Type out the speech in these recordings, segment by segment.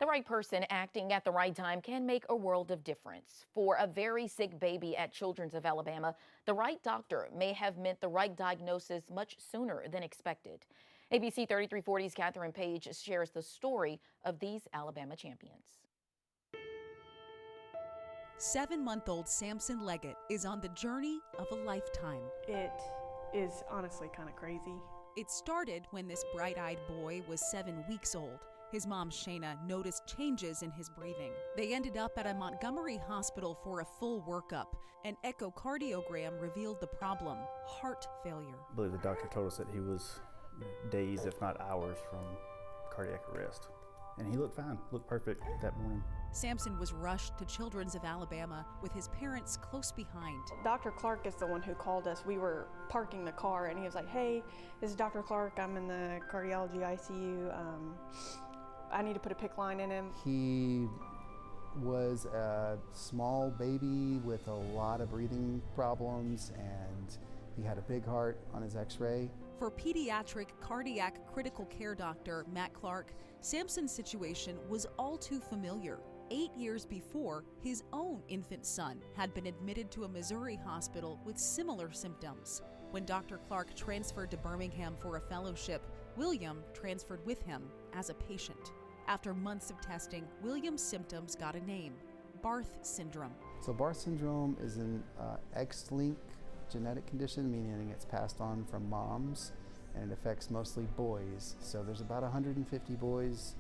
The right person acting at the right time can make a world of difference. For a very sick baby at Children's of Alabama, the right doctor may have meant the right diagnosis much sooner than expected. ABC 3340's Catherine Page shares the story of these Alabama champions. 7-month-old Samson Leggett is on the journey of a lifetime. It is honestly kind of crazy. It started when this bright-eyed boy was 7 weeks old. His mom, Shayna, noticed changes in his breathing. They ended up at a Montgomery hospital for a full workup. An echocardiogram revealed the problem: heart failure. I believe the doctor told us that he was days, if not hours, from cardiac arrest. And he looked fine, looked perfect that morning. Samson was rushed to Children's of Alabama with his parents close behind. Dr. Clark is the one who called us. We were parking the car and he was like, "Hey, this is Dr. Clark. I'm in the cardiology ICU. I need to put a PICC line in him." He was a small baby with a lot of breathing problems, and he had a big heart on his x-ray. For pediatric cardiac critical care doctor Matt Clark, Samson's situation was all too familiar. 8 years before, his own infant son had been admitted to a Missouri hospital with similar symptoms. When Dr. Clark transferred to Birmingham for a fellowship, William transferred with him as a patient. After months of testing, William's symptoms got a name: Barth syndrome. So Barth syndrome is an X-linked genetic condition, meaning it's passed on from moms, and it affects mostly boys. So there's about 150 boys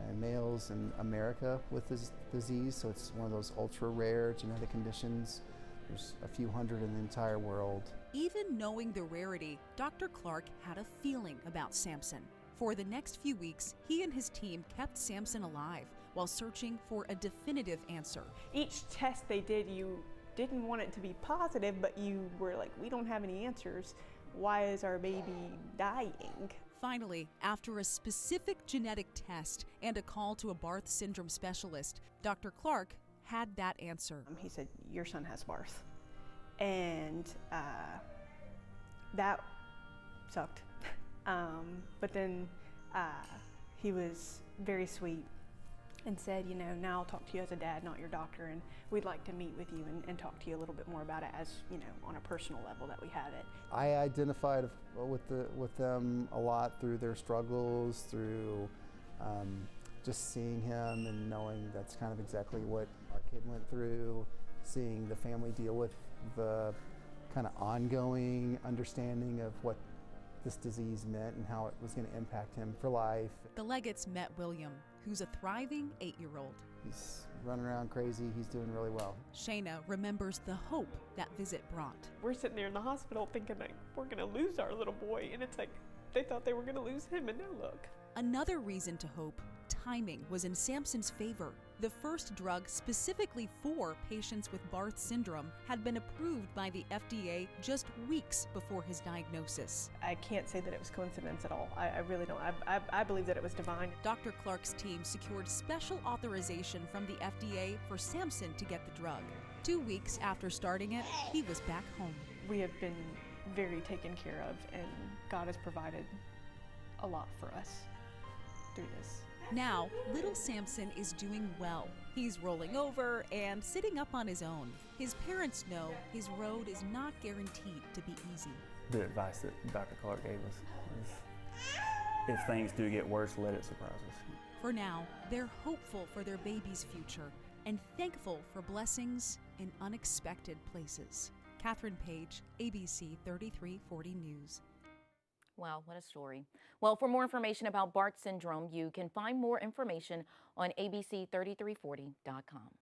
and males in America with this disease, so it's one of those ultra rare genetic conditions. There's a few hundred in the entire world. Even knowing the rarity, Dr. Clark had a feeling about Samson. For the next few weeks, he and his team kept Samson alive while searching for a definitive answer. Each test they did, you didn't want it to be positive, but you were like, we don't have any answers. Why is our baby dying? Finally, after a specific genetic test and a call to a Barth syndrome specialist, Dr. Clark had that answer. He said, "Your son has Barth." And that sucked. But then he was very sweet and said, "Now I'll talk to you as a dad, not your doctor, and we'd like to meet with you and talk to you a little bit more about it as, on a personal level that we have it." I identified with them a lot through their struggles, through just seeing him and knowing that's kind of exactly what our kid went through, seeing the family deal with the kind of ongoing understanding of what this disease meant and how it was going to impact him for life. The Leggetts met William, who's a thriving 8-year-old. He's running around crazy. He's doing really well. Shayna remembers the hope that visit brought. We're sitting there in the hospital thinking like we're going to lose our little boy, and it's like they thought they were going to lose him, and now look. Another reason to hope: timing was in Samson's favor. The first drug specifically for patients with Barth syndrome had been approved by the FDA just weeks before his diagnosis. I can't say that it was coincidence at all. I really don't. I believe that it was divine. Dr. Clark's team secured special authorization from the FDA for Samson to get the drug. 2 weeks after starting it, he was back home. We have been very taken care of, and God has provided a lot for us through this. Now, little Samson is doing well. He's rolling over and sitting up on his own. His parents know his road is not guaranteed to be easy. The advice that Dr. Clark gave us is, if things do get worse, let it surprise us. For now, they're hopeful for their baby's future and thankful for blessings in unexpected places. Catherine Page, ABC 3340 News. Wow, what a story. Well, for more information about Barth syndrome, you can find more information on abc3340.com.